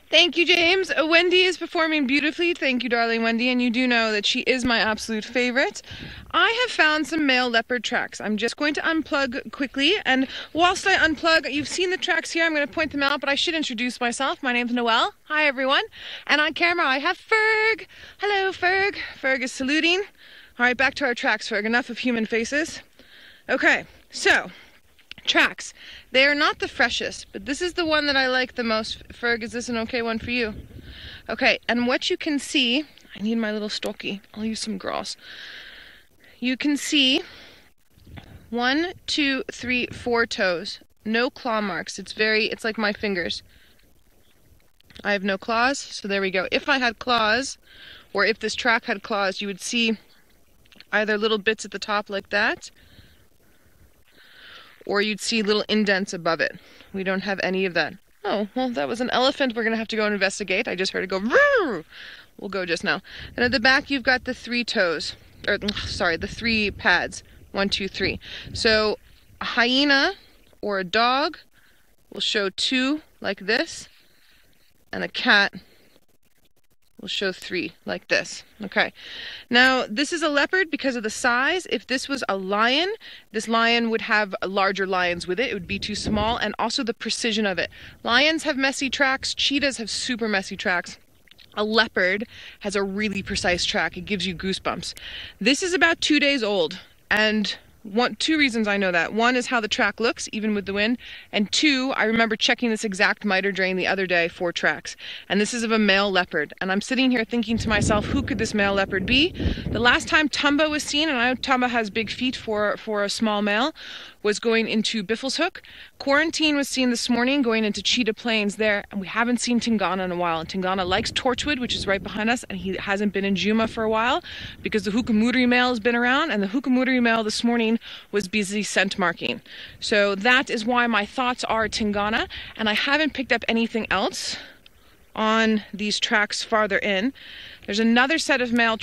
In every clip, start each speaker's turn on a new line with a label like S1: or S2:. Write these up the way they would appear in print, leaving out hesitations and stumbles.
S1: Thank you, James. Wendy is performing beautifully. Thank you, darling Wendy. And you do know that she is my absolute favorite. I have found some male leopard tracks. I'm just going to unplug quickly. And whilst I unplug, you've seen the tracks here. I'm going to point them out, but I should introduce myself. My name's Noelle. Hi, everyone. And on camera, I have Ferg. Hello, Ferg. Ferg is saluting. All right, back to our tracks, Ferg. Enough of human faces. Okay, so tracks. They are not the freshest, but this is the one that I like the most. Ferg, is this an okay one for you? Okay, and what you can see, I need my little stocky. I'll use some grass. You can see 1, 2, 3, 4 toes. No claw marks. It's like my fingers. I have no claws, so there we go. If I had claws, or if this track had claws, you would see either little bits at the top like that, or you'd see little indents above it. We don't have any of that. Oh, well, that was an elephant. We're going to have to go and investigate. I just heard it go, Rrr! We'll go just now. And at the back, you've got the 3 toes, the 3 pads. 1, 2, 3. So a hyena or a dog will show 2 like this, and a cat will show 3 like this. Okay. Now, this is a leopard because of the size. If this was a lion, this lion would have larger lions with it. It would be too small, and also the precision of it. Lions have messy tracks. Cheetahs have super messy tracks. A leopard has a really precise track. It gives you goosebumps. This is about 2 days old, and 2 reasons I know that. 1 is how the track looks, even with the wind. And 2, I remember checking this exact miter drain the other day for tracks. And this is of a male leopard. And I'm sitting here thinking to myself, who could this male leopard be? The last time Tumba was seen, and I know Tumba has big feet for a small male, was going into Biffleshoek. Quarantine was seen this morning going into Cheetah Plains there, and we haven't seen Tingana in a while. And Tingana likes Torchwood, which is right behind us, and he hasn't been in Djuma for a while because the Hukamudri male has been around, and the Hukamudri male this morning was busy scent marking. So that is why my thoughts are Tingana, and I haven't picked up anything else on these tracks farther in. There's another set of male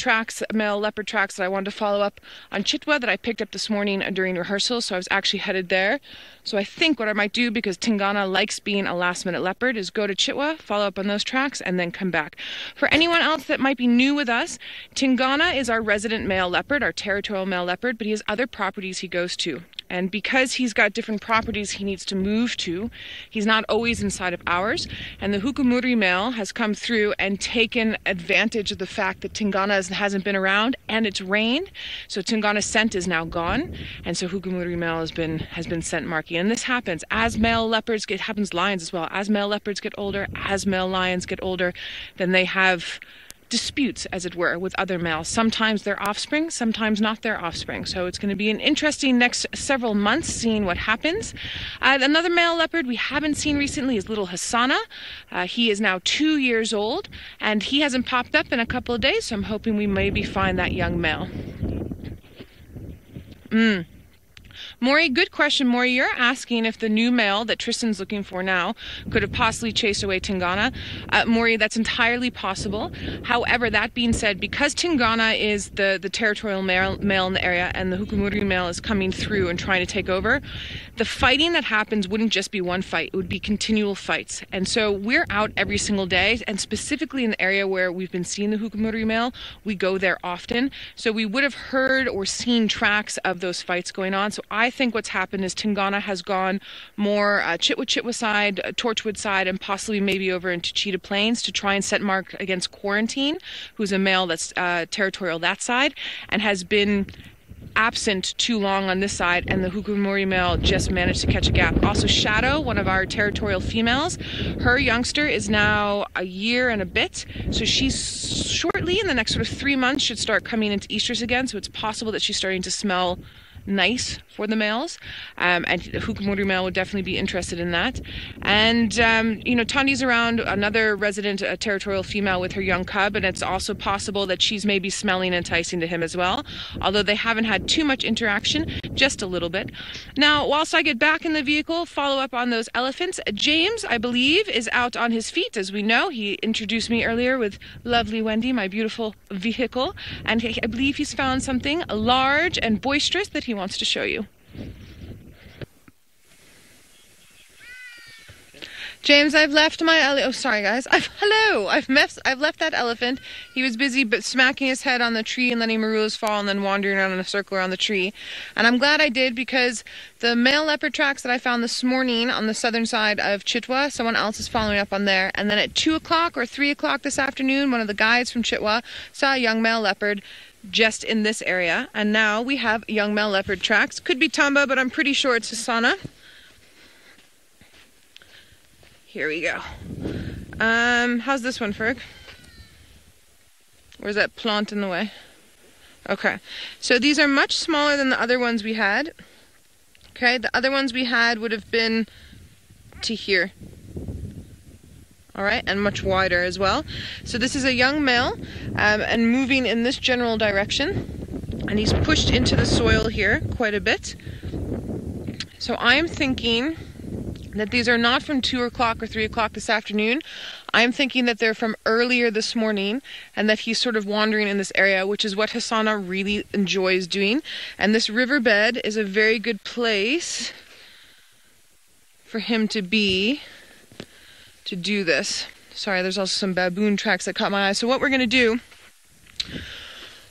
S1: leopard tracks that I wanted to follow up on Chitwa that I picked up this morning during rehearsal, so I was actually headed there. So I think what I might do, because Tingana likes being a last-minute leopard, is go to Chitwa, follow up on those tracks, and then come back. For anyone else that might be new with us, Tingana is our resident male leopard, our territorial male leopard, but he has other properties he goes to. And because he's got different properties he needs to move to, he's not always inside of ours. And the Hukamudri male has come through and taken advantage of the fact that Tingana hasn't been around and it's rained. So Tingana's scent is now gone. And so Hukamudri male has been scent marking. And this happens as male leopards happens lions as well. As male leopards get older, as male lions get older, then they have disputes, as it were, with other males. Sometimes they're offspring, sometimes not their offspring. So it's going to be an interesting next several months seeing what happens. Another male leopard we haven't seen recently is little Hassana. He is now 2 years old, and he hasn't popped up in a couple of days, so I'm hoping we maybe find that young male. Maury, good question. Maury, you're asking if the new male that Tristan's looking for now could have possibly chased away Tingana. Maury, that's entirely possible. However, that being said, because Tingana is the territorial male in the area and the Hukamudri male is coming through and trying to take over, the fighting that happens wouldn't just be one fight. It would be continual fights. And so we're out every single day, and specifically in the area where we've been seeing the Hukamudri male, we go there often. So we would have heard or seen tracks of those fights going on. So I think what's happened is Tingana has gone more Chitwa side, Torchwood side, and possibly maybe over into Cheetah Plains to try and set mark against Quarantine, who's a male that's territorial that side, and has been absent too long on this side, and the Hukamudri male just managed to catch a gap. Also, Shadow, one of our territorial females, her youngster is now a year and a bit, so she's shortly, in the next sort of 3 months, should start coming into estrus again, so it's possible that she's starting to smell nice for the males, and the Hukamudri male would definitely be interested in that. And Tandi's around, another resident territorial female with her young cub, and it's also possible that she's maybe smelling enticing to him as well, although they haven't had too much interaction, just a little bit. Now, whilst I get back in the vehicle, follow up on those elephants. James, I believe, is out on his feet. As we know, he introduced me earlier with lovely Wendy, my beautiful vehicle, and I believe he's found something large and boisterous that he wants to show you. James, I've left my oh sorry guys. I've left that elephant. He was busy but smacking his head on the tree and letting marulas fall and then wandering around in a circle around the tree. And I'm glad I did, because the male leopard tracks that I found this morning on the southern side of Chitwa, someone else is following up on there. And then at 2 o'clock or 3 o'clock this afternoon, one of the guides from Chitwa saw a young male leopard just in this area. And now we have young male leopard tracks. Could be Tamba, but I'm pretty sure it's Hasana. Here we go. How's this one, Ferg? Or is that plant in the way? Okay. So these are much smaller than the other ones we had. Okay, the other ones we had would have been to here. Alright, and much wider as well. So this is a young male, and moving in this general direction. And he's pushed into the soil here quite a bit. So I'm thinking that these are not from 2 o'clock or 3 o'clock this afternoon. I'm thinking that they're from earlier this morning, and that he's sort of wandering in this area, which is what Hasana really enjoys doing. And this riverbed is a very good place for him to be, to do this. Sorry, there's also some baboon tracks that caught my eye. So what we're going to do,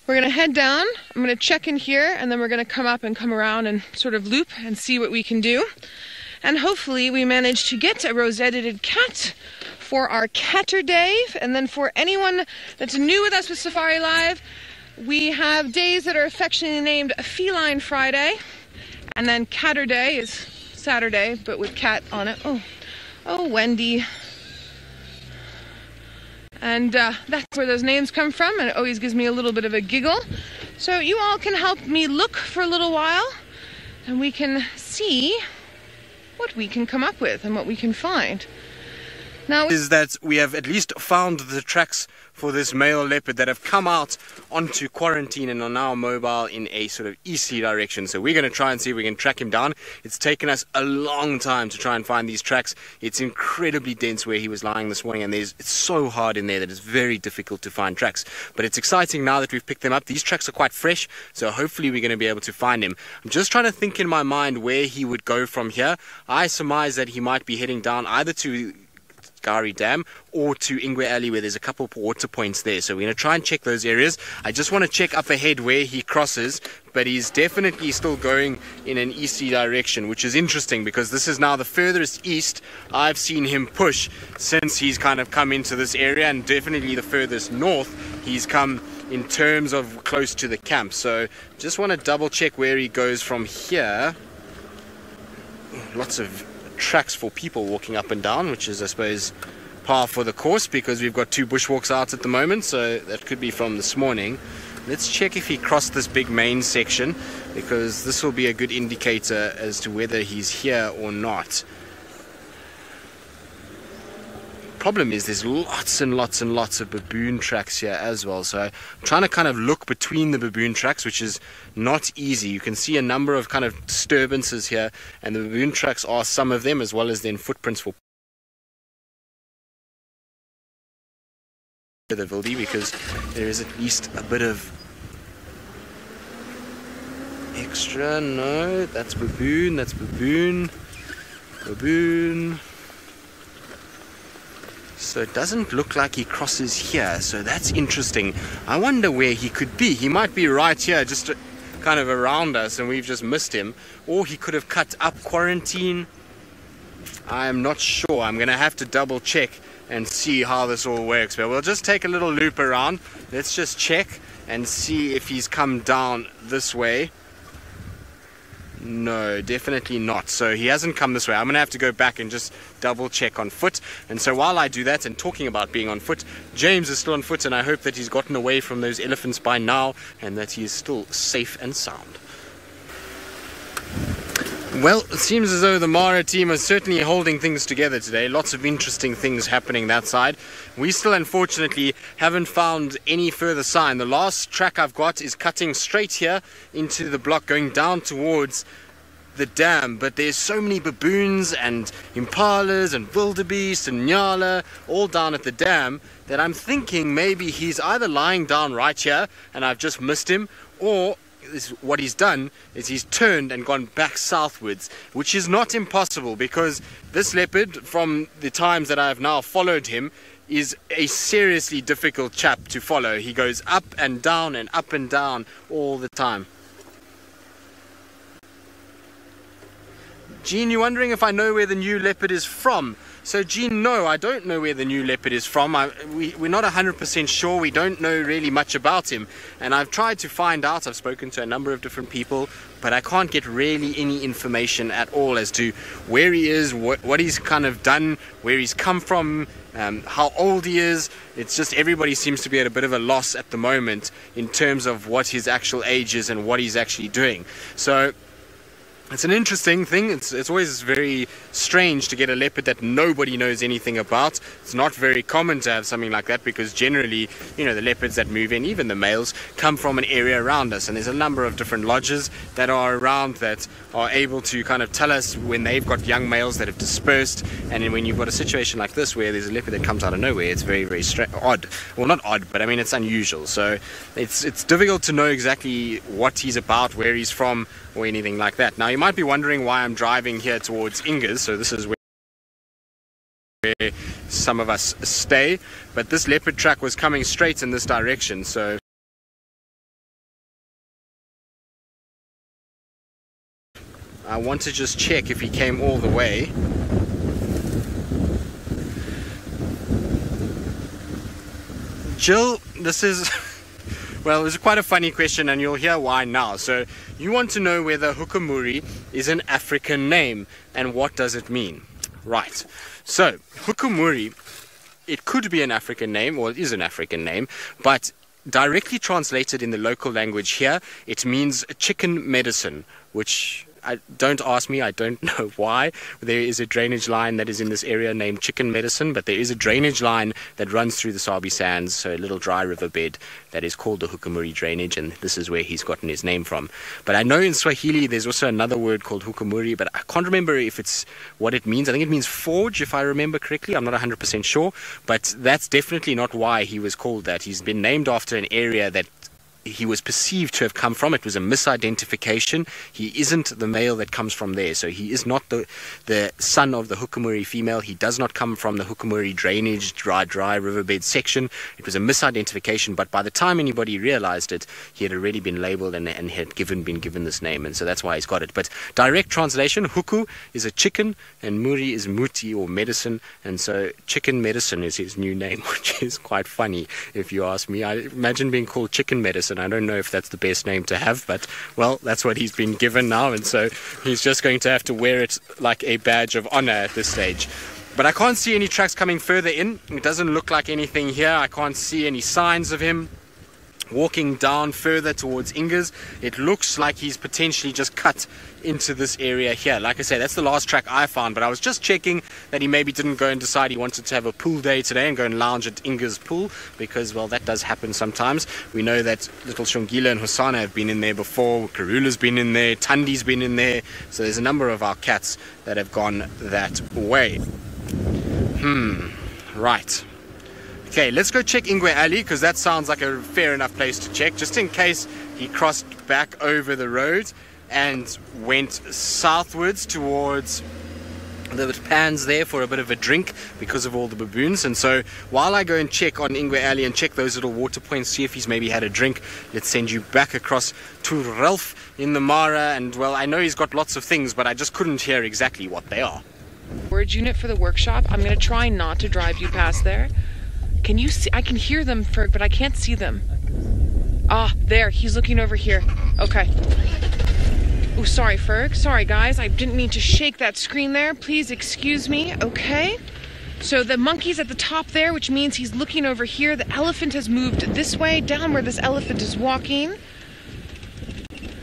S1: we're going to head down, I'm going to check in here, and then we're going to come up and come around and sort of loop and see what we can do. And hopefully we manage to get a rose-edited cat for our Catter Day. And then for anyone that's new with us with Safari Live, we have days that are affectionately named Feline Friday. And then Catter Day is Saturday, but with cat on it. Oh, Wendy. And that's where those names come from, and it always gives me a little bit of a giggle. So you all can help me look for a little while, and we can see what we can come up with and what we can find. Now
S2: is that we have at least found the tracks for this male leopard that have come out onto quarantine and are now mobile in a sort of easterly direction. So we're going to try and see if we can track him down. It's taken us a long time to try and find these tracks. It's incredibly dense where he was lying this morning, and it's so hard in there that it's very difficult to find tracks. But it's exciting now that we've picked them up. These tracks are quite fresh, so hopefully we're going to be able to find him. I'm just trying to think in my mind where he would go from here. I surmise that he might be heading down either to Gari Dam or to Ingwe Alley, where there's a couple of water points there. So we're going to try and check those areas. I just want to check up ahead where he crosses, but he's definitely still going in an easterly direction, which is interesting because this is now the furthest east I've seen him push since he's kind of come into this area, and definitely the furthest north he's come in terms of close to the camp. So just want to double check where he goes from here. Lots of tracks for people walking up and down, which is, I suppose, par for the course because we've got 2 bushwalks out at the moment, so that could be from this morning. Let's check if he crossed this big main section, because this will be a good indicator as to whether he's here or not. Problem is there's lots and lots and lots of baboon tracks here as well, so I'm trying to kind of look between the baboon tracks, which is not easy. You can see a number of kind of disturbances here, and the baboon tracks are some of them, as well as then footprints for the wildy, because there is at least a bit of extra. No, that's baboon, baboon. So it doesn't look like he crosses here, so that's interesting. I wonder where he could be. He might be right here, just kind of around us, and we've just missed him. Or he could have cut up quarantine. I'm not sure. I'm going to have to double check and see how this all works. But we'll just take a little loop around. Let's just check and see if he's come down this way. No, definitely not. So he hasn't come this way. I'm going to have to go back and just double check on foot. And so while I do that, and talking about being on foot, James is still on foot, and I hope that he's gotten away from those elephants by now and that he is still safe and sound. Well, it seems as though the Mara team are certainly holding things together today. Lots of interesting things happening that side. We still, unfortunately, haven't found any further sign. The last track I've got is cutting straight here into the block, going down towards the dam. But there's so many baboons and impalas and wildebeest and nyala all down at the dam that I'm thinking maybe he's either lying down right here and I've just missed him, or what he's done is he's turned and gone back southwards, which is not impossible, because this leopard, from the times that I have now followed him, is a seriously difficult chap to follow. He goes up and down all the time. Jean, you're wondering if I know where the new leopard is from. So Jean, no, I don't know where the new leopard is from. We're not 100% sure. We don't know really much about him. And I've tried to find out. I've spoken to a number of different people, but I can't get really any information at all as to where he is, what he's kind of done, where he's come from, how old he is. It's just everybody seems to be at a bit of a loss at the moment in terms of what his actual age is and what he's actually doing. So it's an interesting thing. It's always very strange to get a leopard that nobody knows anything about. It's not very common to have something like that, because generally, you know, the leopards that move in, even the males, come from an area around us. And there's a number of different lodges that are around that are able to kind of tell us when they've got young males that have dispersed. And then when you've got a situation like this where there's a leopard that comes out of nowhere, it's very, very odd. Well, not odd, but I mean, it's unusual. So it's difficult to know exactly what he's about, where he's from, or anything like that. Now, you might be wondering why I'm driving here towards Ingers. So this is where some of us stay, but this leopard track was coming straight in this direction. So I want to just check if he came all the way. Jill, this is well, it's quite a funny question, and you'll hear why now. So you want to know whether Hukumuri is an African name, and what does it mean? Right. So Hukumuri, it could be an African name, or it is an African name, but directly translated in the local language here, it means chicken medicine, which don't ask me, I don't know why. There is a drainage line that is in this area named Chicken Medicine, but there is a drainage line that runs through the Sabi Sands, so a little dry riverbed that is called the Hukumuri drainage, and this is where he's gotten his name from. But I know in Swahili there's also another word called Hukumuri, but I can't remember if it's what it means. I think it means forge, if I remember correctly. I'm not 100% sure, but that's definitely not why he was called that. He's been named after an area that he was perceived to have come from. It was a misidentification. He isn't the male that comes from there, so he is not the son of the Hukumuri female. He does not come from the Hukumuri drainage, dry riverbed section. It was a misidentification, but by the time anybody realized it, he had already been labeled and had been given this name, and so that's why he's got it. But direct translation, Huku is a chicken, and Muri is muti, or medicine, and so Chicken Medicine is his new name, which is quite funny if you ask me. I imagine being called Chicken Medicine. I don't know if that's the best name to have, but well, that's what he's been given now, and so he's just going to have to wear it like a badge of honor at this stage. But I can't see any tracks coming further in. It doesn't look like anything here. I can't see any signs of him walking down further towards Ingers. It looks like he's potentially just cut into this area here. Like I say, that's the last track I found, but I was just checking that he maybe didn't go and decide he wanted to have a pool day today and go and lounge at Ingers pool, because, well, that does happen sometimes. We know that little Shongila and Hosana have been in there before, Karula's been in there, Tandi's been in there, so there's a number of our cats that have gone that way. Right. Okay, let's go check Ingwe Alley, because that sounds like a fair enough place to check, just in case he crossed back over the road and went southwards towards the pans there for a bit of a drink because of all the baboons. And so while I go and check on Ingwe Alley and check those little water points, see if he's maybe had a drink, let's send you back across to Ralph in the Mara. And well, I know he's got lots of things, but I just couldn't hear exactly what they are.
S1: Storage unit for the workshop. I'm going to try not to drive you past there. Can you see? I can hear them, Ferg, but I can't see them. Ah, there. He's looking over here. Okay. Oh, sorry, Ferg. Sorry, guys. I didn't mean to shake that screen there. Please excuse me. Okay. So the monkey's at the top there, which means he's looking over here. The elephant has moved this way, down where this elephant is walking.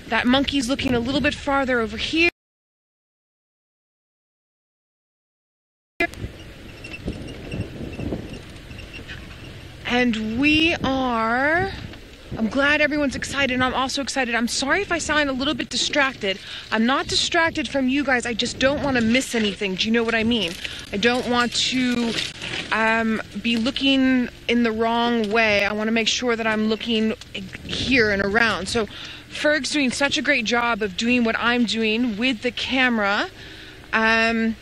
S1: That monkey's looking a little bit farther over here. And we are... I'm glad everyone's excited, and I'm also excited. I'm sorry if I sound a little bit distracted. I'm not distracted from you guys. I just don't want to miss anything. Do you know what I mean? I don't want to be looking in the wrong way. I want to make sure that I'm looking here and around. So Ferg's doing such a great job of doing what I'm doing with the camera. I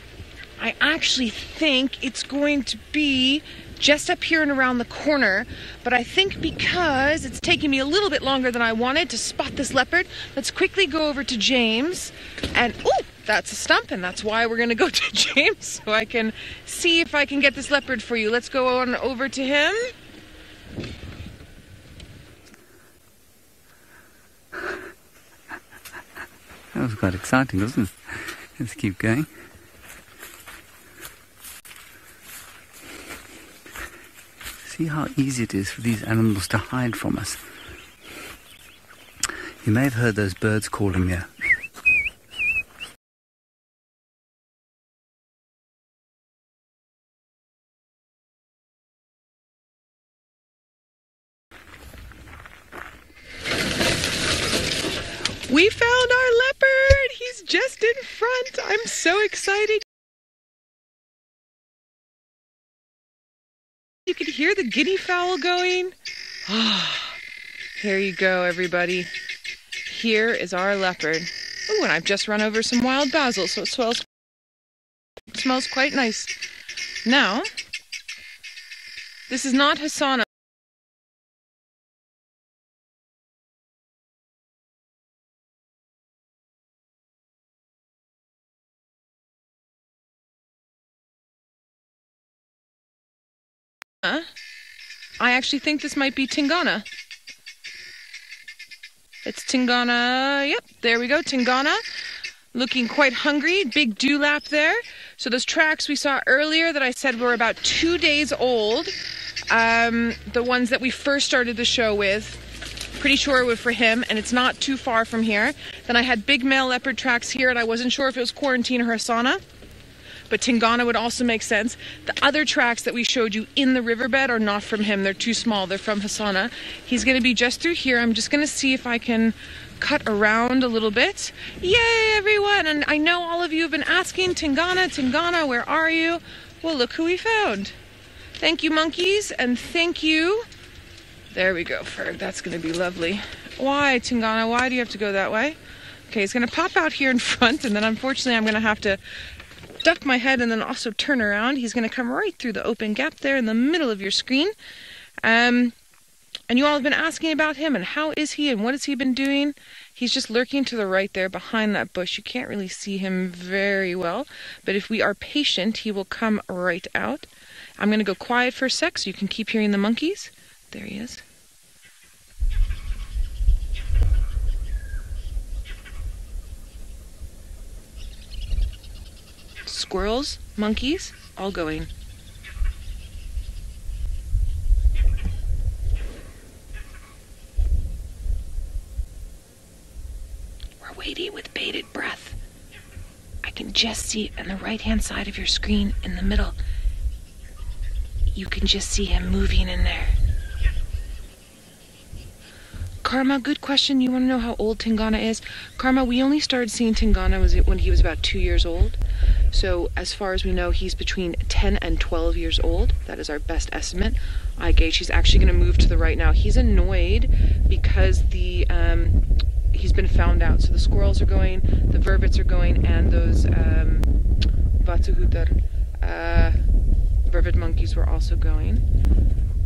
S1: actually think it's going to be just up here and around the corner, but I think because it's taking me a little bit longer than I wanted to spot this leopard, let's quickly go over to James and, oh, that's a stump, and that's why we're gonna go to James so I can see if I can get this leopard for you. Let's go on over to him.
S3: That was quite exciting, wasn't it? Let's keep going. See how easy it is for these animals to hide from us. You may have heard those birds calling there.
S1: We found our leopard! He's just in front. I'm so excited. You can hear the guinea fowl going. Oh, here you go, everybody. Here is our leopard. Oh, and I've just run over some wild basil, so it smells quite nice. Now, this is not Hasana. I actually think this might be Tingana. It's Tingana. Yep, there we go, Tingana. Looking quite hungry, big dewlap there. So those tracks we saw earlier that I said were about 2 days old, the ones that we first started the show with, pretty sure were for him, and it's not too far from here. Then I had big male leopard tracks here, and I wasn't sure if it was Quarantine or Hasana. But Tingana would also make sense. The other tracks that we showed you in the riverbed are not from him. They're too small. They're from Hasana. He's going to be just through here. I'm just going to see if I can cut around a little bit. Yay, everyone! And I know all of you have been asking, Tingana, Tingana, where are you? Well, look who we found. Thank you, monkeys, and thank you. There we go, Ferg. That's going to be lovely. Why, Tingana? Why do you have to go that way? Okay, he's going to pop out here in front, and then unfortunately I'm going to have to duck my head and then also turn around. He's going to come right through the open gap there in the middle of your screen. And you all have been asking about him and how is he and what has he been doing. He's just lurking to the right there behind that bush. You can't really see him very well, but if we are patient, he will come right out. I'm going to go quiet for a sec so you can keep hearing the monkeys. There he is. Squirrels, monkeys, all going. We're waiting with bated breath. I can just see on the right-hand side of your screen in the middle. You can just see him moving in there. Karma, good question. You want to know how old Tingana is? Karma, we only started seeing Tingana when he was about 2 years old. So as far as we know, he's between 10 and 12 years old. That is our best estimate. I gauge he's actually going to move to the right now. He's annoyed because he's been found out. So the squirrels are going, the vervets are going, and those vatsuhutar, vervet monkeys were also going.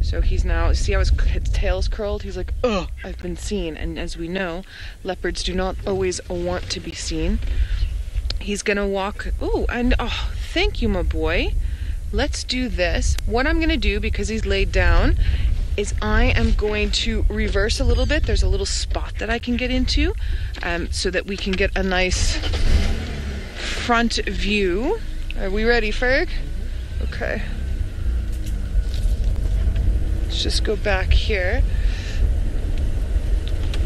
S1: So he's now, see how his tail's curled? He's like, ugh, I've been seen. And as we know, leopards do not always want to be seen. He's gonna walk, oh, and oh, thank you, my boy. Let's do this. What I'm gonna do, because he's laid down, is I am going to reverse a little bit. There's a little spot that I can get into so that we can get a nice front view. Are we ready, Ferg? Okay. Let's just go back here.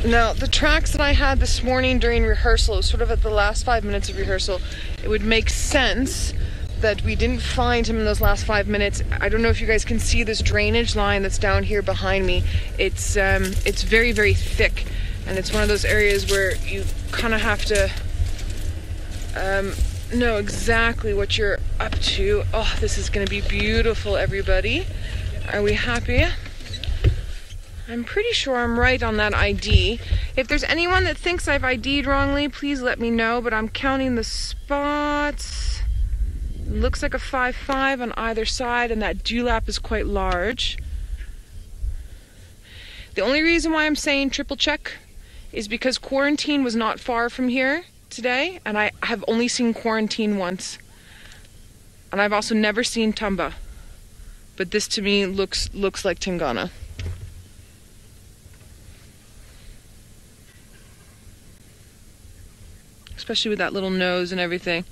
S1: Now, the tracks that I had this morning during rehearsal, sort of at the last 5 minutes of rehearsal, it would make sense that we didn't find him in those last 5 minutes. I don't know if you guys can see this drainage line that's down here behind me. It's very, very thick, and it's one of those areas where you kind of have to know exactly what you're up to. Oh, this is going to be beautiful, everybody. Are we happy? I'm pretty sure I'm right on that ID. If there's anyone that thinks I've ID'd wrongly, please let me know, but I'm counting the spots. It looks like a 5-5 on either side, and that dewlap is quite large. The only reason why I'm saying triple check is because quarantine was not far from here today, and I have only seen quarantine once. And I've also never seen Tumba. But this to me looks like Tingana. Especially with that little nose and everything.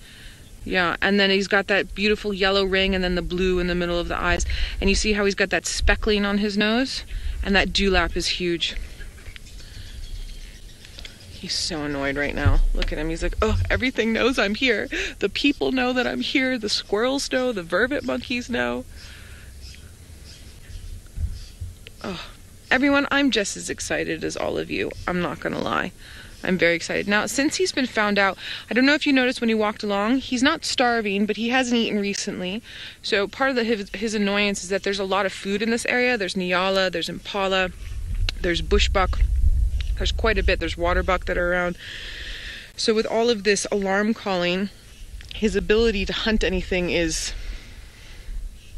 S1: Yeah, and then he's got that beautiful yellow ring and then the blue in the middle of the eyes. And you see how he's got that speckling on his nose? And that dewlap is huge. He's so annoyed right now. Look at him. He's like, oh, everything knows I'm here. The people know that I'm here. The squirrels know. The vervet monkeys know. Oh, everyone, I'm just as excited as all of you. I'm not going to lie. I'm very excited. Now, since he's been found out, I don't know if you noticed when he walked along, he's not starving, but he hasn't eaten recently. So part of his annoyance is that there's a lot of food in this area. There's Noelle, there's impala, there's bushbuck, there's quite a bit. There's waterbuck that are around. So with all of this alarm calling, his ability to hunt anything is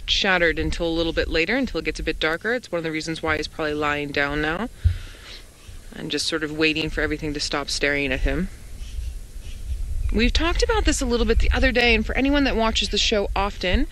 S1: shattered until a little bit later, until it gets a bit darker. It's one of the reasons why he's probably lying down now and just sort of waiting for everything to stop staring at him. We've talked about this a little bit the other day, and for anyone that watches the show often,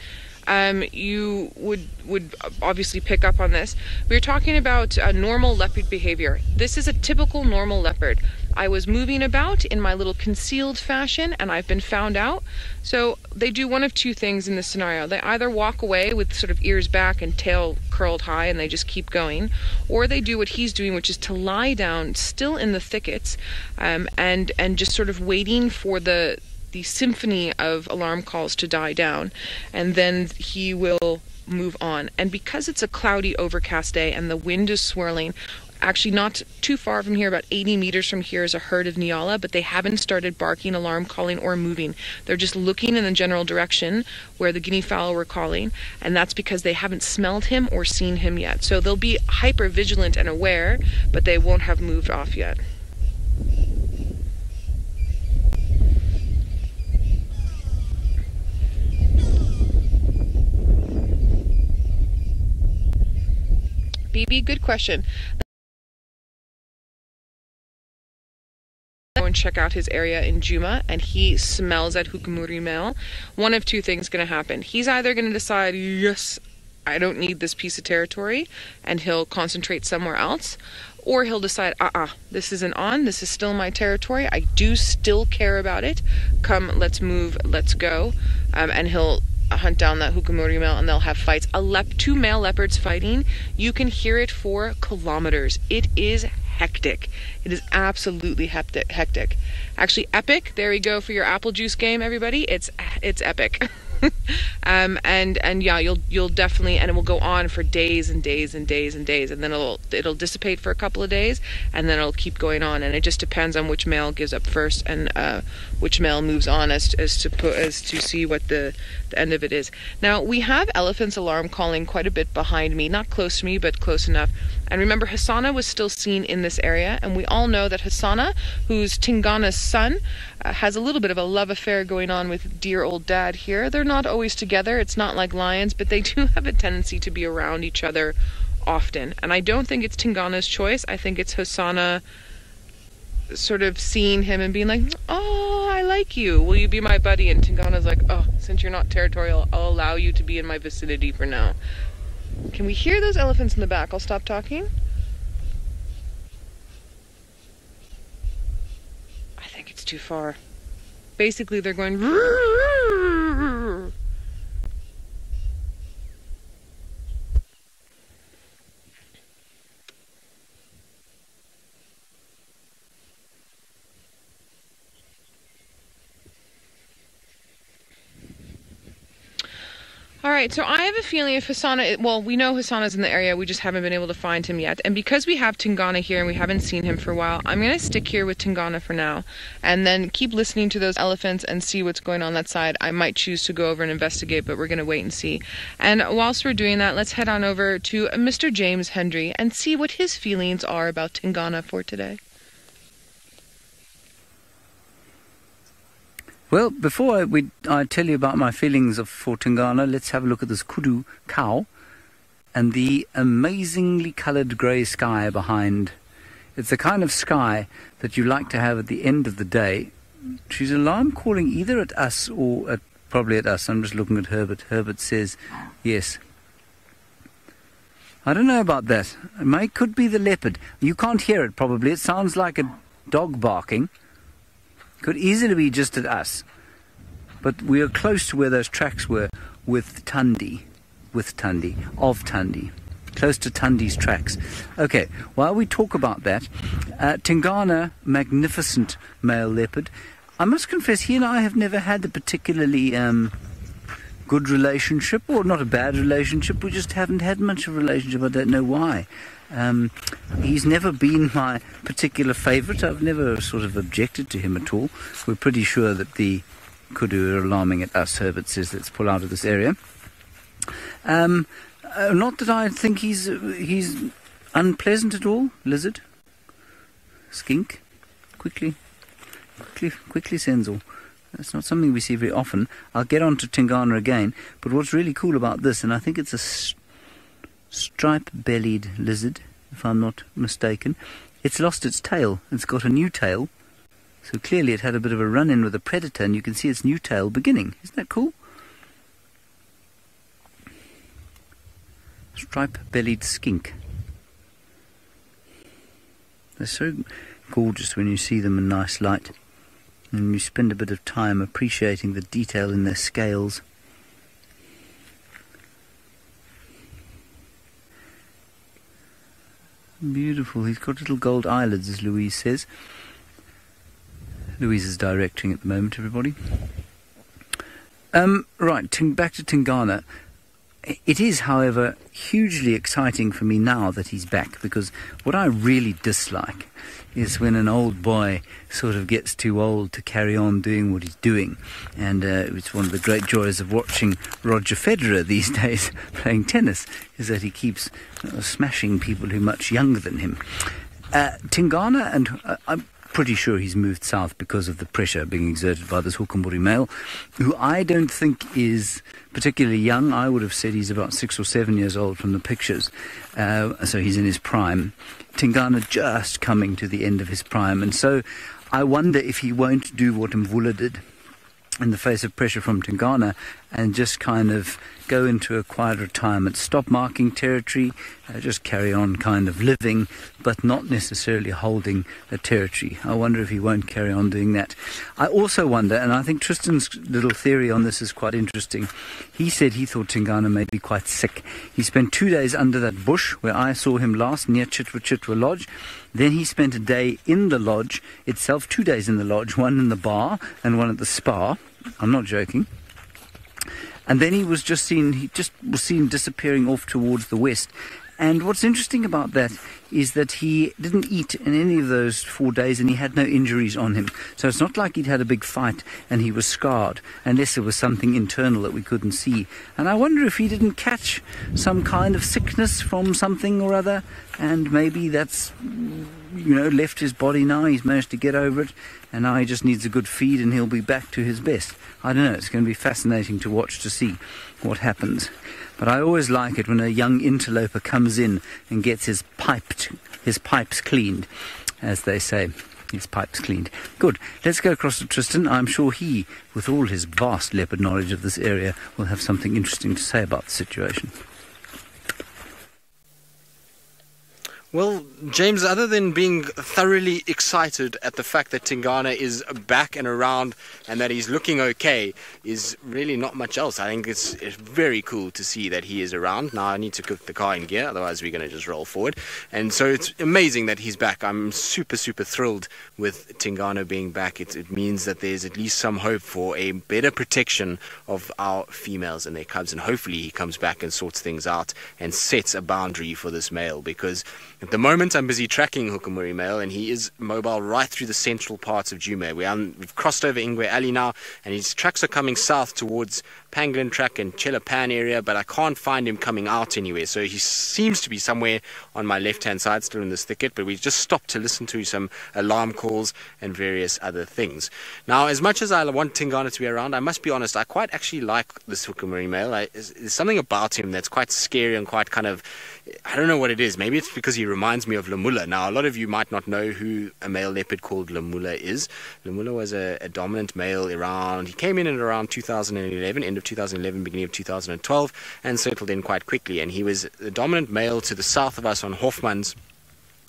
S1: you would obviously pick up on this. We were talking about normal leopard behavior. This is a typical normal leopard. I was moving about in my little concealed fashion, and I've been found out. So they do one of two things in this scenario. They either walk away with sort of ears back and tail curled high, and they just keep going, or they do what he's doing, which is to lie down still in the thickets, and just sort of waiting for the symphony of alarm calls to die down, and then he will move on. And because it's a cloudy, overcast day and the wind is swirling, actually not too far from here, about 80 meters from here, is a herd of Noelle, but they haven't started barking, alarm calling, or moving. They're just looking in the general direction where the guinea fowl were calling, and that's because they haven't smelled him or seen him yet. So they'll be hyper vigilant and aware, but they won't have moved off yet. BB, good question. Go and check out his area in Djuma, and he smells at Hukumuri male. One of two things going to happen. He's either going to decide, yes, I don't need this piece of territory, and he'll concentrate somewhere else, or he'll decide, this isn't on, this is still my territory, I do still care about it, come, let's move, let's go, and he'll hunt down that Hukumuri male, and they'll have fights. Two male leopards fighting, you can hear it for kilometers. It is hectic. It is absolutely hectic. Actually, epic. There we go for your apple juice game, everybody. It's epic. and yeah, you'll definitely, and it will go on for days and days and days and days, and then it'll dissipate for a couple of days, and then it'll keep going on, and it just depends on which male gives up first and which male moves on as to see what the end of it is. Now, we have elephants alarm calling quite a bit behind me, not close to me, but close enough. And remember, Hassana was still seen in this area, and we all know that Hassana, who's Tingana's son, has a little bit of a love affair going on with dear old dad here. They're not always together. It's not like lions, but they do have a tendency to be around each other often. And I don't think it's Tingana's choice. I think it's Hassana sort of seeing him and being like, oh, I like you. Will you be my buddy? And Tingana's like, oh, since you're not territorial, I'll allow you to be in my vicinity for now. Can we hear those elephants in the back? I'll stop talking. I think it's too far. Basically, they're going... All right. right, so I have a feeling if Hasana, well, we know Hasana's in the area, we just haven't been able to find him yet. And because we have Tingana here and we haven't seen him for a while, I'm going to stick here with Tingana for now. And then keep listening to those elephants and see what's going on that side. I might choose to go over and investigate, but we're going to wait and see. And whilst we're doing that, let's head on over to Mr. James Hendry and see what his feelings are about Tingana for today.
S3: Well, before I tell you about my feelings for Tingana, let's have a look at this kudu cow and the amazingly coloured grey sky behind. It's the kind of sky that you like to have at the end of the day. She's alarm calling either at us or probably at us. I'm just looking at Herbert. Herbert says yes. I don't know about that. It could be the leopard. You can't hear it probably. It sounds like a dog barking. Could easily be just at us. But we are close to where those tracks were of Tundi. Close to Tundi's tracks. Okay, while we talk about that, Tingana, magnificent male leopard. I must confess, he and I have never had a particularly good relationship, or not a bad relationship. We just haven't had much of a relationship. I don't know why. He's never been my particular favourite. I've never sort of objected to him at all. We're pretty sure that the kudu are alarming at us. Herbert says, let's pull out of this area. Not that I think he's unpleasant at all. Lizard. Skink. Quickly, Senzel. That's not something we see very often. I'll get on to Tingana again, but what's really cool about this, and I think it's a stripe-bellied lizard, if I'm not mistaken, it's lost its tail. It's got a new tail, so clearly it had a bit of a run-in with a predator, and you can see its new tail beginning. Isn't that cool? Stripe-bellied skink. They're so gorgeous when you see them in nice light, and you spend a bit of time appreciating the detail in their scales. Beautiful. He's got little gold eyelids, as Louise says. Louise is directing at the moment, everybody. Right, back to Tingana. It is, however, hugely exciting for me now that he's back, because what I really dislike is when an old boy sort of gets too old to carry on doing what he's doing. And it's one of the great joys of watching Roger Federer these days playing tennis, is that he keeps smashing people who are much younger than him. Tingana, and I'm pretty sure he's moved south because of the pressure being exerted by this Hukumburi male, who I don't think is particularly young. I would have said he's about 6 or 7 years old from the pictures, so he's in his prime. Tingana just coming to the end of his prime, and so I wonder if he won't do what Mvula did in the face of pressure from Tingana and just kind of go into a quiet retirement, stop marking territory, just carry on kind of living, but not necessarily holding a territory. I wonder if he won't carry on doing that. I also wonder, and I think Tristan's little theory on this is quite interesting. He said he thought Tingana may be quite sick. He spent 2 days under that bush where I saw him last, near Chitwa Lodge. Then he spent a day in the lodge itself, 2 days in the lodge, one in the bar and one at the spa. I'm not joking. And then he was just seen disappearing off towards the west. And what's interesting about that is that he didn't eat in any of those 4 days, and he had no injuries on him. So it's not like he'd had a big fight and he was scarred, unless there was something internal that we couldn't see. And I wonder if he didn't catch some kind of sickness from something or other, and maybe that's, left his body now. He's managed to get over it, and now he just needs a good feed and he'll be back to his best. I don't know, it's going to be fascinating to watch to see what happens. But I always like it when a young interloper comes in and gets his pipes cleaned, as they say. His pipes cleaned. Good. Let's go across to Tristan. I'm sure he, with all his vast leopard knowledge of this area, will have something interesting to say about the situation.
S2: Well, James, other than being thoroughly excited at the fact that Tingana is back and around and that he's looking okay, is really not much else. I think it's very cool to see that he is around. Now I need to cook the car in gear, otherwise we're going to just roll forward. And so it's amazing that he's back. I'm super, super thrilled with Tingana being back. It means that there's at least some hope for a better protection of our females and their cubs. And hopefully he comes back and sorts things out and sets a boundary for this male, because at the moment, I'm busy tracking Hukumuri male, and he is mobile right through the central parts of Djuma. We've crossed over Ingwe Alley now, and his tracks are coming south towards Pangolin Track and Chelapan area, but I can't find him coming out anywhere. So he seems to be somewhere on my left-hand side, still in this thicket, but we've just stopped to listen to some alarm calls and various other things. Now, as much as I want Tingana to be around, I must be honest, I quite actually like this Hukumuri male. There's something about him that's quite scary and quite kind of, I don't know what it is. Maybe it's because he reminds me of Lamula. Now, a lot of you might not know who a male leopard called Lamula is. Lamula was a dominant male around, he came in at around 2011, end of 2011, beginning of 2012, and settled in quite quickly. And he was the dominant male to the south of us on Hofmans,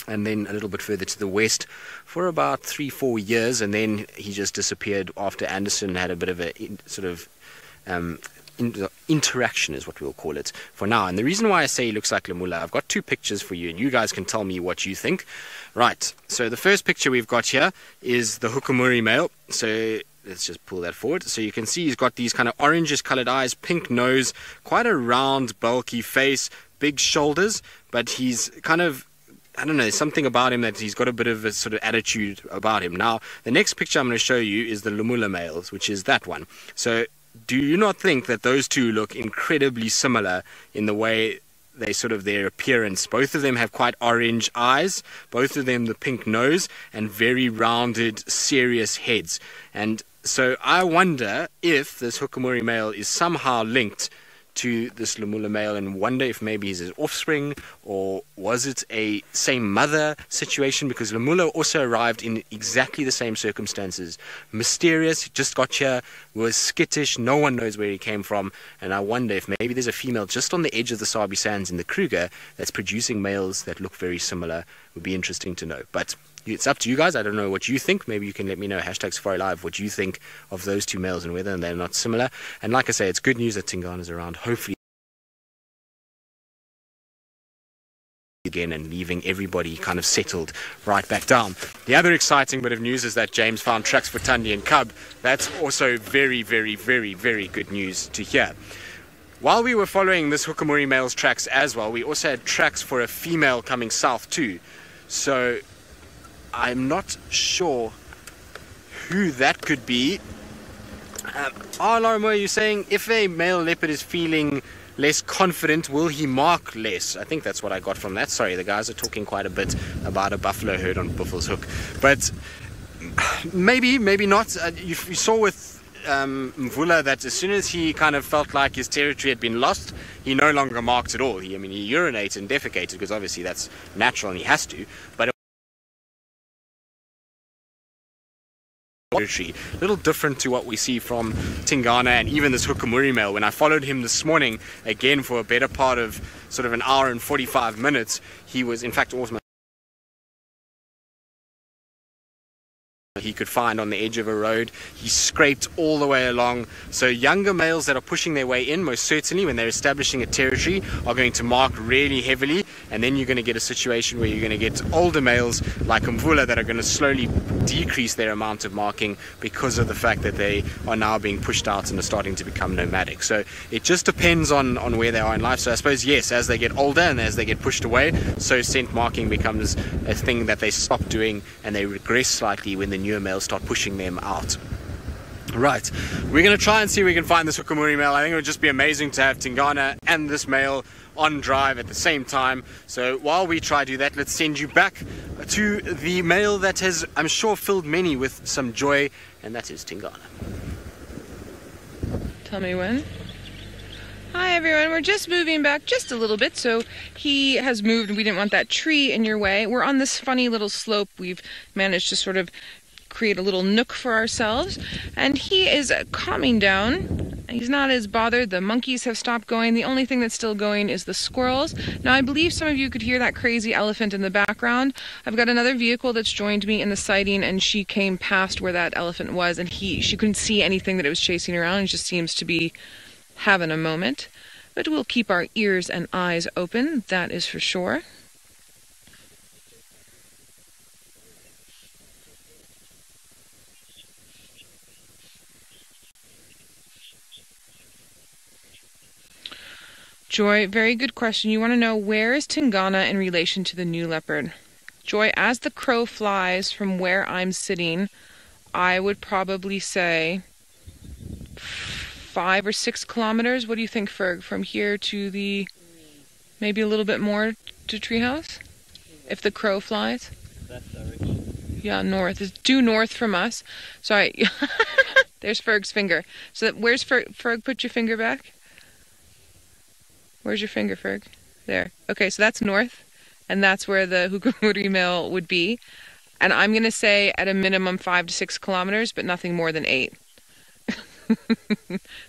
S2: and then a little bit further to the west for about 3-4 years, and then he just disappeared after Anderson had a bit of a sort of interaction, is what we'll call it for now. And the reason why I say he looks like Lamula, I've got two pictures for you, and you guys can tell me what you think. Right, so the first picture we've got here is the Hukumuri male. So let's just pull that forward. So you can see he's got these kind of orangish colored eyes, pink nose, quite a round, bulky face, big shoulders, but he's kind of, I don't know, something about him that he's got a bit of a sort of attitude about him. Now, the next picture I'm going to show you is the Lamula males, which is that one. So do you not think that those two look incredibly similar in the way they sort of their appearance? Both of them have quite orange eyes, both of them the pink nose, and very rounded, serious heads. And so I wonder if this Hukumuri male is somehow linked to this Lamula male, and wonder if maybe he's his offspring, or was it a same mother situation, because Lamula also arrived in exactly the same circumstances. Mysterious, just got here, was skittish, no one knows where he came from, and I wonder if maybe there's a female just on the edge of the Sabi Sands in the Kruger that's producing males that look very similar. Would be interesting to know. But it's up to you guys. I don't know what you think. Maybe you can let me know, #SafariLive, what you think of those two males and whether they're not similar. And like I say, it's good news that Tingana's around. Hopefully again, and leaving everybody kind of settled right back down. The other exciting bit of news is that James found tracks for Tundi and Cub. That's also very, very, very, very good news to hear. While we were following this Hukumuri male's tracks as well, we also had tracks for a female coming south too. So I'm not sure who that could be. Lorimer, you're saying if a male leopard is feeling less confident, will he mark less? I think that's what I got from that. Sorry, the guys are talking quite a bit about a buffalo herd on Buffalo's Hook. But maybe not. You saw with Mvula that as soon as he kind of felt like his territory had been lost, he no longer marked at all. He urinated and defecated, because obviously that's natural and he has to. But a little different to what we see from Tingana and even this Hukumuri male. When I followed him this morning, again for a better part of sort of an hour and 45 minutes, he was in fact almost he could find on the edge of a road. He scraped all the way along. So younger males that are pushing their way in, most certainly when they're establishing a territory, are going to mark really heavily, and then you're going to get a situation where you're going to get older males like Mvula that are going to slowly decrease their amount of marking because of the fact that they are now being pushed out and are starting to become nomadic. So it just depends on where they are in life. So I suppose, yes, as they get older and as they get pushed away, so scent marking becomes a thing that they stop doing, and they regress slightly when the newer males start pushing them out. Right, we're going to try and see if we can find this Hukumuri male. I think it would just be amazing to have Tingana and this male on drive at the same time. So while we try to do that, let's send you back to the male that has, I'm sure, filled many with some joy, and that is Tingana.
S1: Tell me when. Hi everyone, we're just moving back just a little bit, so he has moved and we didn't want that tree in your way. We're on this funny little slope. We've managed to sort of create a little nook for ourselves, and he is calming down. He's not as bothered. The monkeys have stopped going. The only thing that's still going is the squirrels. Now, I believe some of you could hear that crazy elephant in the background. I've got another vehicle that's joined me in the sighting, and she came past where that elephant was, and she couldn't see anything that it was chasing around, and just seems to be having a moment. But we'll keep our ears and eyes open, that is for sure. Joy, very good question. You want to know, where is Tingana in relation to the new leopard? Joy, as the crow flies from where I'm sitting, I would probably say 5 or 6 kilometers. What do you think, Ferg? From here to the, maybe a little bit more to Treehouse? If the crow flies?
S3: That direction.
S1: Yeah, north. It's due north from us. Sorry. There's Ferg's finger. So where's Ferg? Put your finger back. Where's your finger, Ferg? There. Okay, so that's north, and that's where the Hukumuri mill would be. And I'm going to say at a minimum 5 to 6 kilometers, but nothing more than 8.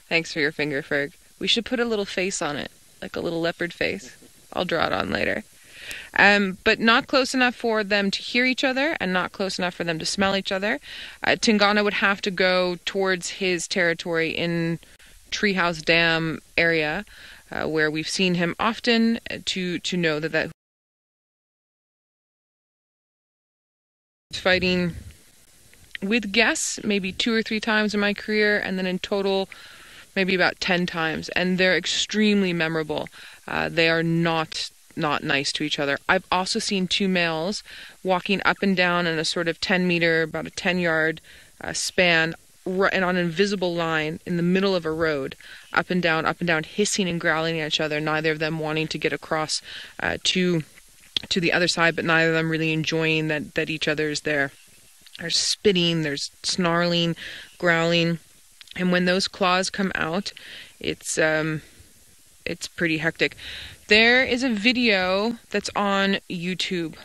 S1: Thanks for your finger, Ferg. We should put a little face on it, like a little leopard face. I'll draw it on later. But not close enough for them to hear each other, and not close enough for them to smell each other. Tingana would have to go towards his territory in Treehouse Dam area, where we've seen him often, to know that fighting with guests maybe 2 or 3 times in my career, and then in total maybe about 10 times, and they're extremely memorable. They are not nice to each other. I've also seen 2 males walking up and down in a sort of 10 meter, about a 10-yard span, and on an invisible line in the middle of a road, up and down, hissing and growling at each other, neither of them wanting to get across to the other side, but neither of them really enjoying that each other is there. There's spitting, there's snarling, growling, and when those claws come out, it's pretty hectic. There is a video that's on YouTube.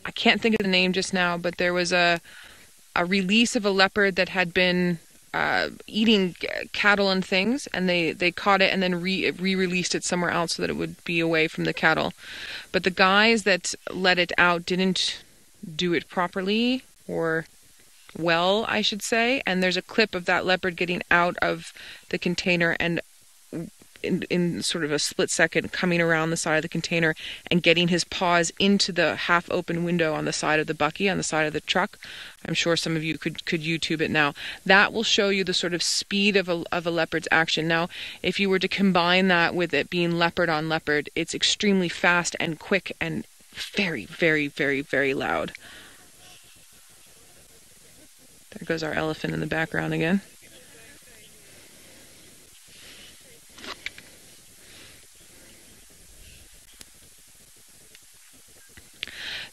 S1: I can't think of the name just now, but there was a release of a leopard that had been eating cattle and things, and they caught it and then re-released it somewhere else so that it would be away from the cattle. But the guys that let it out didn't do it properly, or well, I should say, and there's a clip of that leopard getting out of the container and in sort of a split second coming around the side of the container and getting his paws into the half-open window on the side of the bucky, on the side of the truck. I'm sure some of you could YouTube it now. That will show you the sort of speed of a leopard's action. Now, if you were to combine that with it being leopard on leopard, it's extremely fast and quick and very, very, very, very loud. There goes our elephant in the background again.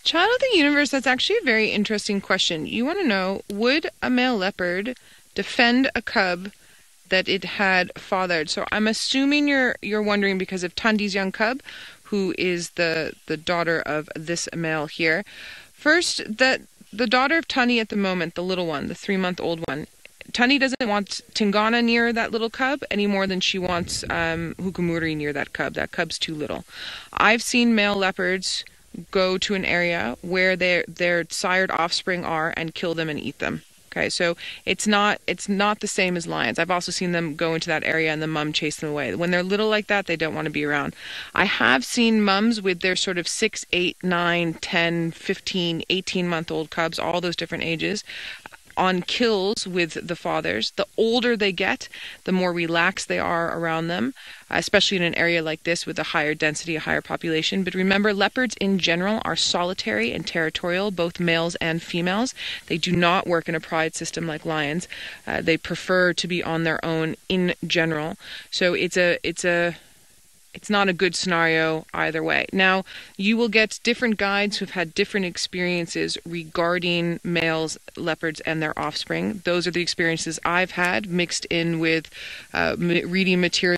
S1: Child of the universe, that's actually a very interesting question. You want to know, would a male leopard defend a cub that it had fathered? So I'm assuming you're wondering because of Tundi's young cub, who is the daughter of this male here. First, the daughter of Tundi at the moment, the little one, the 3-month-old one, Tundi doesn't want Tingana near that little cub any more than she wants Hukumuri near that cub. That cub's too little. I've seen male leopards go to an area where their sired offspring are and kill them and eat them. Okay, so it's not the same as lions. I've also seen them go into that area and the mum chase them away. When they're little like that, they don't want to be around. I have seen mums with their sort of 6, 8, 9, 10, 15, 18-month-old cubs, all those different ages, on kills with the fathers. The older they get, the more relaxed they are around them, especially in an area like this with a higher density, a higher population. But remember, leopards in general are solitary and territorial, both males and females. They do not work in a pride system like lions. They prefer to be on their own in general. So it's not a good scenario either way. Now, you will get different guides who've had different experiences regarding males, leopards, and their offspring. Those are the experiences I've had, mixed in with reading material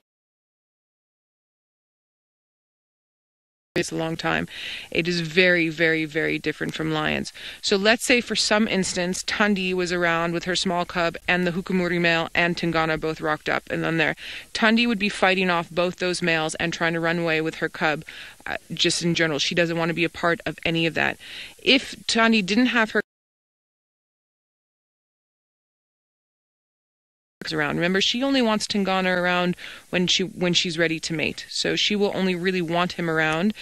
S1: a long time. It is very, very, very different from lions. So let's say for some instance, Tundi was around with her small cub and the Hukumuri male and Tingana both rocked up and then there. Tundi would be fighting off both those males and trying to run away with her cub. Just in general, she doesn't want to be a part of any of that. If Tundi didn't have her around. Remember, she only wants Tingana around when she's ready to mate. So she will only really want him around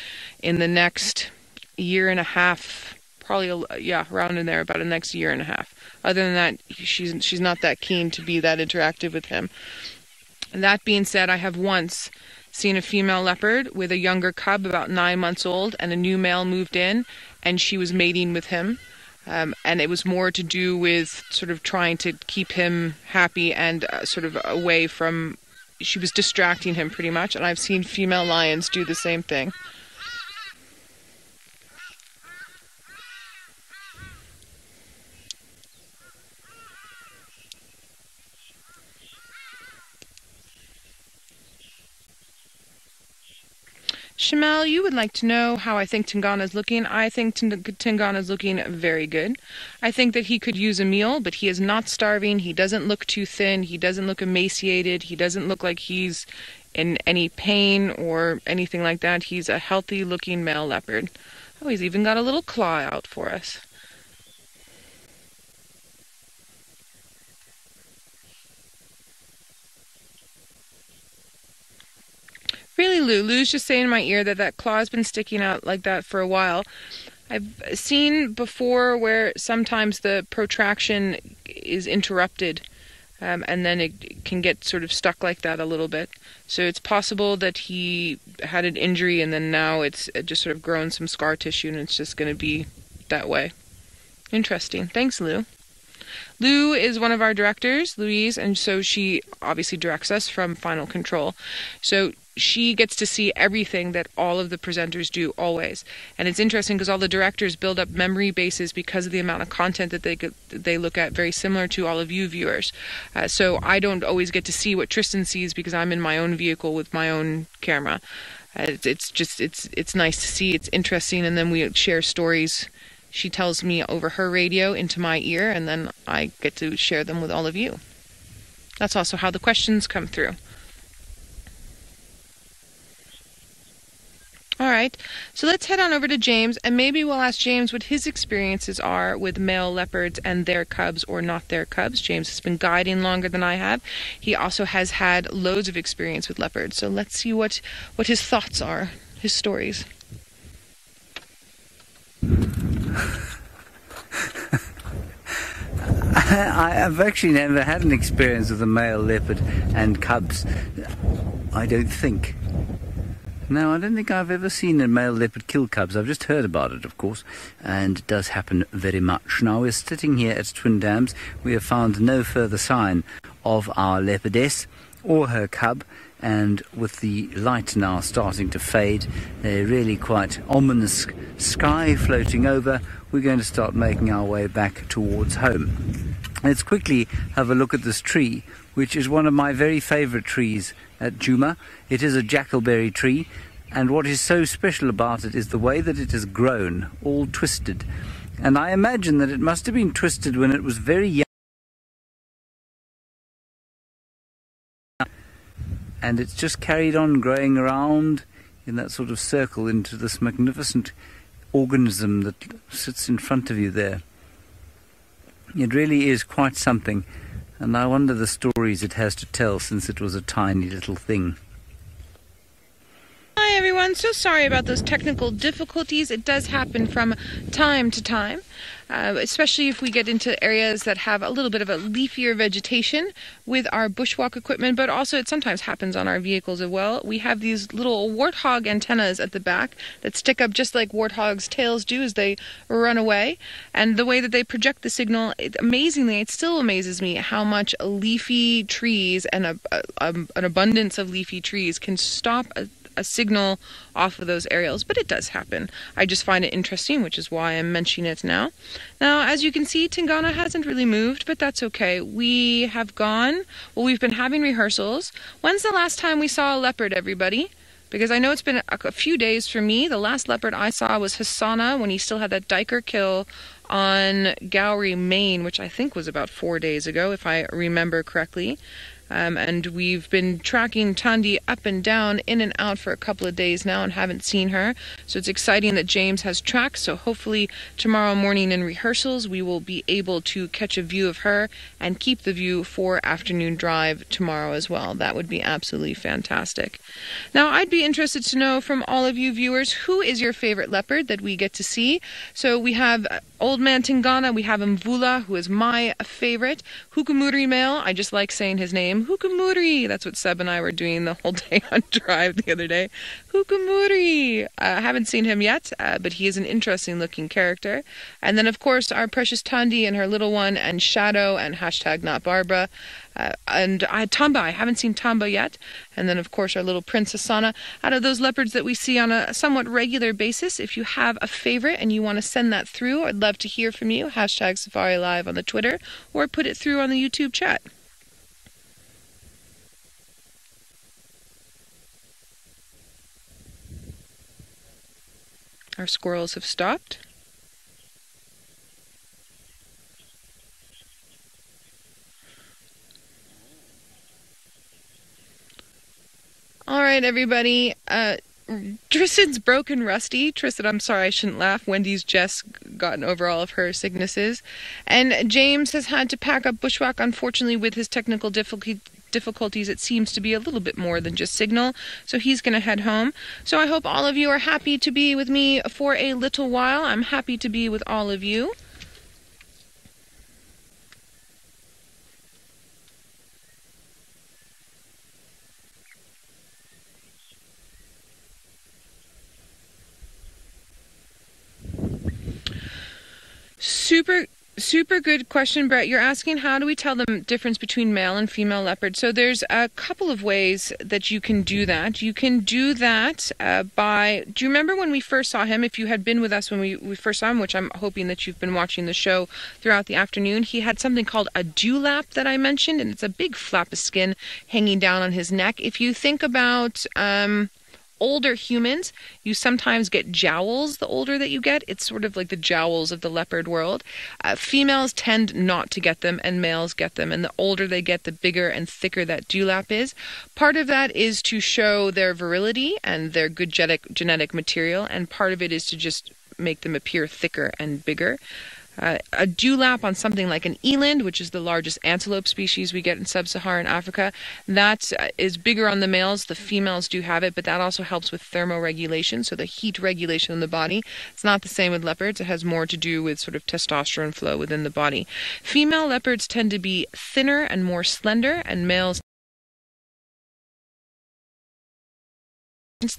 S1: in the next year and a half, probably around in there, about the next year and a half. Other than that, she's not that keen to be that interactive with him. And that being said, I have once seen a female leopard with a younger cub about 9 months old, and a new male moved in, and she was mating with him. And it was more to do with sort of trying to keep him happy and sort of away from, she was distracting him pretty much. And I've seen female lions do the same thing. Shamal, you would like to know how I think Tingana is looking. I think Tingana is looking very good. I think that he could use a meal, but he is not starving. He doesn't look too thin. He doesn't look emaciated. He doesn't look like he's in any pain or anything like that. He's a healthy-looking male leopard. Oh, he's even got a little claw out for us. Really, Lou? Lou's just saying in my ear that that claw's been sticking out like that for a while. I've seen before where sometimes the protraction is interrupted, and then it can get sort of stuck like that a little bit. So it's possible that he had an injury and then now it's just sort of grown some scar tissue and it's just going to be that way. Interesting. Thanks, Lou. Lou is one of our directors, Louise, and so she obviously directs us from Final Control. So she gets to see everything that all of the presenters do always. And it's interesting because all the directors build up memory bases because of the amount of content that they look at, very similar to all of you viewers. So I don't always get to see what Tristan sees because I'm in my own vehicle with my own camera. It's nice to see, it's interesting, and then we share stories. She tells me over her radio into my ear, and then I get to share them with all of you. That's also how the questions come through. All right, so let's head on over to James, and maybe we'll ask James what his experiences are with male leopards and their cubs or not their cubs. James has been guiding longer than I have. He also has had loads of experience with leopards, so let's see what his thoughts are, his stories.
S3: I've actually never had an experience with a male leopard and cubs, I don't think. No, I don't think I've ever seen a male leopard kill cubs. I've just heard about it, of course, and it does happen very much. Now, we're sitting here at Twin Dams. We have found no further sign of our leopardess or her cub, and with the light now starting to fade, a really quite ominous sky floating over, we're going to start making our way back towards home. Let's quickly have a look at this tree, which is one of my very favourite trees at Djuma. It is a jackalberry tree, and what is so special about it is the way that it has grown, all twisted. And I imagine that it must have been twisted when it was very young, and it's just carried on growing around in that sort of circle into this magnificent organism that sits in front of you there. It really is quite something, and I wonder the stories it has to tell since it was a tiny little thing.
S1: Hi everyone, so sorry about those technical difficulties. It does happen from time to time, especially if we get into areas that have a little bit of a leafier vegetation with our bushwalk equipment, but also it sometimes happens on our vehicles as well. We have these little warthog antennas at the back that stick up just like warthogs' tails do as they run away, and the way that they project the signal, amazingly, it still amazes me how much leafy trees and an abundance of leafy trees can stop a signal off of those aerials, but it does happen. I just find it interesting, which is why I'm mentioning it now. Now, as you can see, Tingana hasn't really moved, but that's okay. We have gone, well, we've been having rehearsals. When's the last time we saw a leopard, everybody? because I know it's been a few days for me. The last leopard I saw was Hasana when he still had that Diker kill on Gowrie, Maine, which I think was about 4 days ago, if I remember correctly. And we've been tracking Tandi up and down, in and out for a couple of days now and haven't seen her. So it's exciting that James has tracks. So hopefully tomorrow morning in rehearsals we will be able to catch a view of her and keep the view for afternoon drive tomorrow as well. That would be absolutely fantastic. Now I'd be interested to know from all of you viewers, who is your favorite leopard that we get to see? So we have Old Man Tingana, we have Mvula, who is my favorite. Hukumuri male, I just like saying his name. Hukumuri! That's what Seb and I were doing the whole day on drive the other day. Hukumuri! I haven't seen him yet, but he is an interesting looking character. And then of course our precious Tandi and her little one, and Shadow, and hashtag not Barbara. And Tamba, I haven't seen Tamba yet. And then of course our little Prince Asana. Out of those leopards that we see on a somewhat regular basis, if you have a favorite and you want to send that through, I'd love to hear from you. Hashtag Safari Live on the Twitter, or put it through on the YouTube chat. Our squirrels have stopped. All right, everybody. Tristan's broken rusty. Tristan, I'm sorry, I shouldn't laugh. Wendy's just gotten over all of her sicknesses. And James has had to pack up bushwhack, unfortunately, with his technical difficulties. It seems to be a little bit more than just signal, so he's going to head home. So I hope all of you are happy to be with me for a little while. I'm happy to be with all of you. Super good question, Brett. You're asking, how do we tell the difference between male and female leopard? So there's a couple of ways that you can do that. You can do that by... Do you remember when we first saw him? If you had been with us when we first saw him, which I'm hoping that you've been watching the show throughout the afternoon, he had something called a dewlap that I mentioned, and it's a big flap of skin hanging down on his neck. If you think about... older humans, you sometimes get jowls the older that you get. It's sort of like the jowls of the leopard world. Females tend not to get them, and males get them. And the older they get, the bigger and thicker that dewlap is. Part of that is to show their virility and their good genetic material, and part of it is to just make them appear thicker and bigger. A dewlap on something like an eland, which is the largest antelope species we get in sub-Saharan Africa, that is bigger on the males. The females do have it, but that also helps with thermoregulation, so the heat regulation in the body. It's not the same with leopards. It has more to do with sort of testosterone flow within the body. Female leopards tend to be thinner and more slender, and males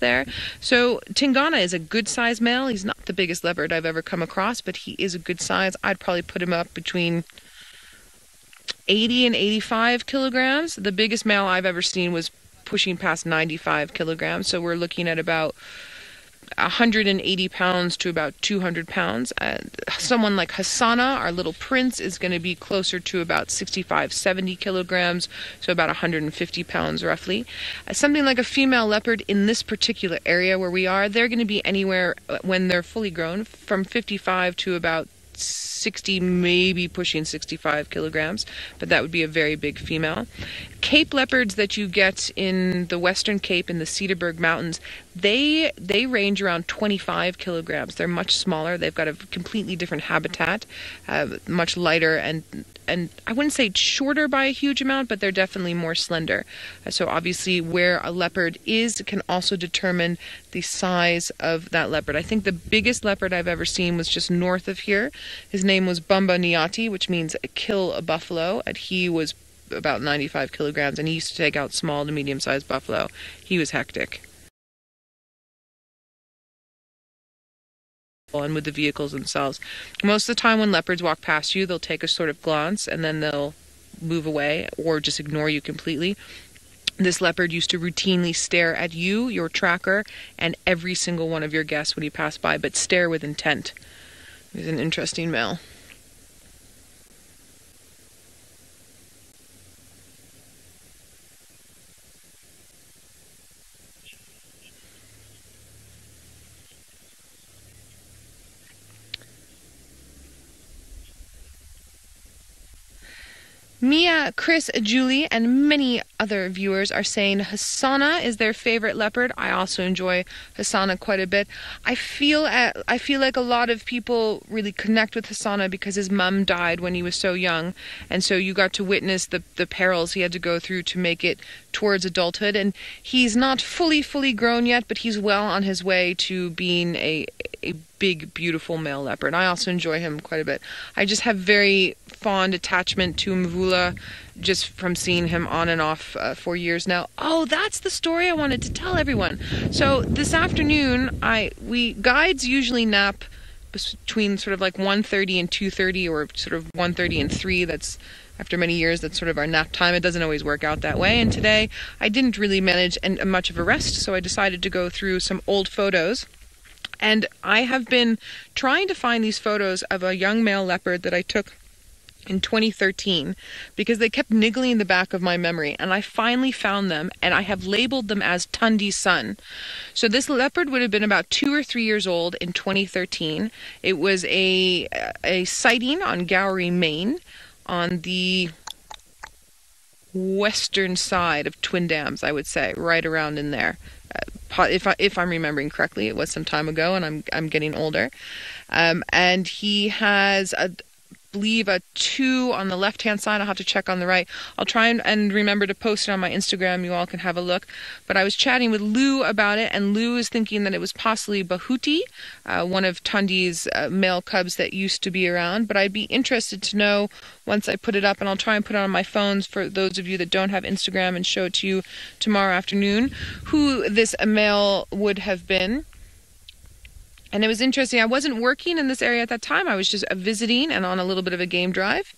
S1: there. So Tingana is a good size male. He's not the biggest leopard I've ever come across, but he is a good size. I'd probably put him up between 80 and 85 kilograms. The biggest male I've ever seen was pushing past 95 kilograms. So we're looking at about 180 pounds to about 200 pounds. Someone like Hasana, our little prince, is going to be closer to about 65, 70 kilograms, so about 150 pounds roughly. Something like a female leopard in this particular area where we are, they're going to be anywhere, when they're fully grown, from 55 to about 60, maybe pushing 65 kilograms, but that would be a very big female. Cape leopards that you get in the Western Cape in the Cedarburg Mountains, they range around 25 kilograms. They're much smaller. They've got a completely different habitat, much lighter, and I wouldn't say shorter by a huge amount, but they're definitely more slender. So obviously where a leopard is can also determine the size of that leopard. I think the biggest leopard I've ever seen was just north of here. His name was Bumba Niati, which means kill a buffalo, and he was about 95 kilograms, and he used to take out small to medium-sized buffalo. He was hectic. And with the vehicles themselves. Most of the time when leopards walk past you, they'll take a sort of glance and then they'll move away or just ignore you completely. This leopard used to routinely stare at you, your tracker, and every single one of your guests when he passed by, but stare with intent. He's an interesting male. Mia, Chris, Julie, and many other viewers are saying Hasana is their favorite leopard. I also enjoy Hasana quite a bit. I feel like a lot of people really connect with Hasana because his mum died when he was so young, and so you got to witness the perils he had to go through to make it towards adulthood. And he's not fully grown yet, but he's well on his way to being a big, beautiful male leopard. I also enjoy him quite a bit. I just have very fond attachment to Mvula just from seeing him on and off for years now. Oh, that's the story I wanted to tell everyone. So this afternoon, we guides usually nap between sort of like 1:30 and 2:30, or sort of 1:30 and 3. That's after many years, that's sort of our nap time. It doesn't always work out that way. And today I didn't really manage much of a rest, so I decided to go through some old photos. And I have been trying to find these photos of a young male leopard that I took in 2013 because they kept niggling in the back of my memory, and I finally found them, and I have labeled them as Tundi's son. So this leopard would have been about 2 or 3 years old in 2013. It was a sighting on Gowrie, Maine, on the western side of Twin Dams, I would say, right around in there. If I'm remembering correctly, it was some time ago, and I'm getting older. And he has believe a 2 on the left-hand side. I'll have to check on the right. I'll try and remember to post it on my Instagram. You all can have a look. But I was chatting with Lou about it, and Lou is thinking that it was possibly Bahuti, one of Tundi's male cubs that used to be around. But I'd be interested to know once I put it up, and I'll try and put it on my phones for those of you that don't have Instagram and show it to you tomorrow afternoon, who this male would have been. And it was interesting. I wasn't working in this area at that time. I was just visiting and on a little bit of a game drive.